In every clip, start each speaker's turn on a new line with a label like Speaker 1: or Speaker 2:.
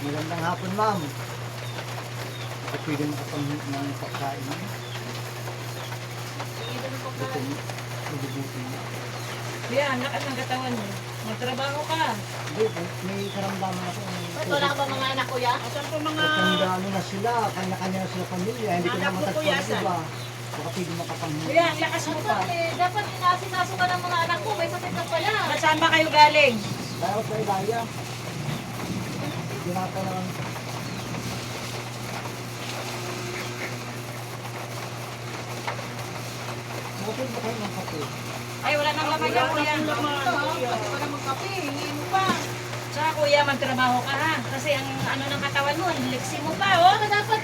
Speaker 1: Magandang hapon, ma'am. Ako pwede makapamit ng pagkain mo. Ito, mabubuti na.
Speaker 2: Kuya, anak ang katawan mo. Magtrabaho ka.
Speaker 1: Hindi, may karamdaman ako.
Speaker 3: Ba't wala ka ba mga anak, kuya?
Speaker 4: Asan po mga...
Speaker 1: Matanda ano na sila, kanya-kanya na sila pamilya. Hindi ko na
Speaker 4: Anak mo,
Speaker 1: matagpuan
Speaker 4: kuya,
Speaker 1: ng
Speaker 4: saan?
Speaker 1: iba. Baka pwede makapamit.
Speaker 2: Kuya, ang lakas mo pa.
Speaker 3: Dapat inasikaso ka ng mga anak ko. May sakit ka pala.
Speaker 2: Saan ba kayo galing?
Speaker 1: Kaya ako sa ilaya. Ginata naman. Bakit ba kayo ng kape?
Speaker 2: Ay, wala nang laman yan, kuya.
Speaker 4: Pati pa naman kape, hindi mo pa.
Speaker 2: Tsaka kuya, magtrabaho ka ha. Kasi ang ano ng katawan mo, ang liksi mo pa, oh.
Speaker 3: Baka dapat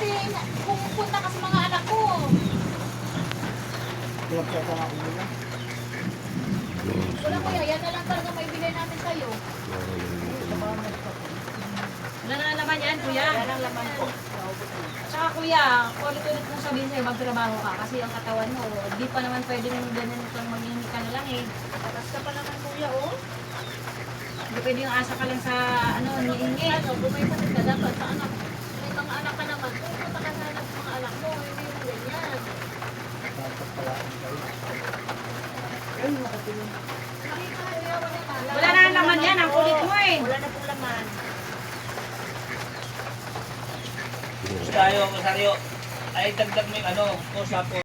Speaker 3: pupunta ka sa mga anak ko.
Speaker 1: Pinagkata nga ako nila.
Speaker 3: Wala, kuya. Yan na lang talaga may bilay namin sa'yo.
Speaker 2: Wala na laman yan, kuya.
Speaker 4: Yan ang laman po.
Speaker 2: Tsaka kuya, ulit-ulit mong sabihin sa'yo, magtrabaho ka. Kasi ang katawan mo, di pa naman pwedeng ganun itong maghihingi ka na lang eh.
Speaker 4: Tatas ka pa naman kuya, oh.
Speaker 2: Hindi pwede yung asa ka lang sa ano, hihingi.
Speaker 3: Ano, kung may sakit ka dapat sa anak. May mga anak ka naman. Pupunta ka sa anak ng mga anak mo. Hindi mo ganyan.
Speaker 1: Dapat pala ang kayo. Ayun, nakatingin.
Speaker 3: Nakita ka, kuya. Wala ka.
Speaker 2: Wala na naman yan, ang kulit mo eh.
Speaker 4: Wala na pong laman.
Speaker 5: Tayo, Rosario, ay dagdag mo yung ano, kosa po.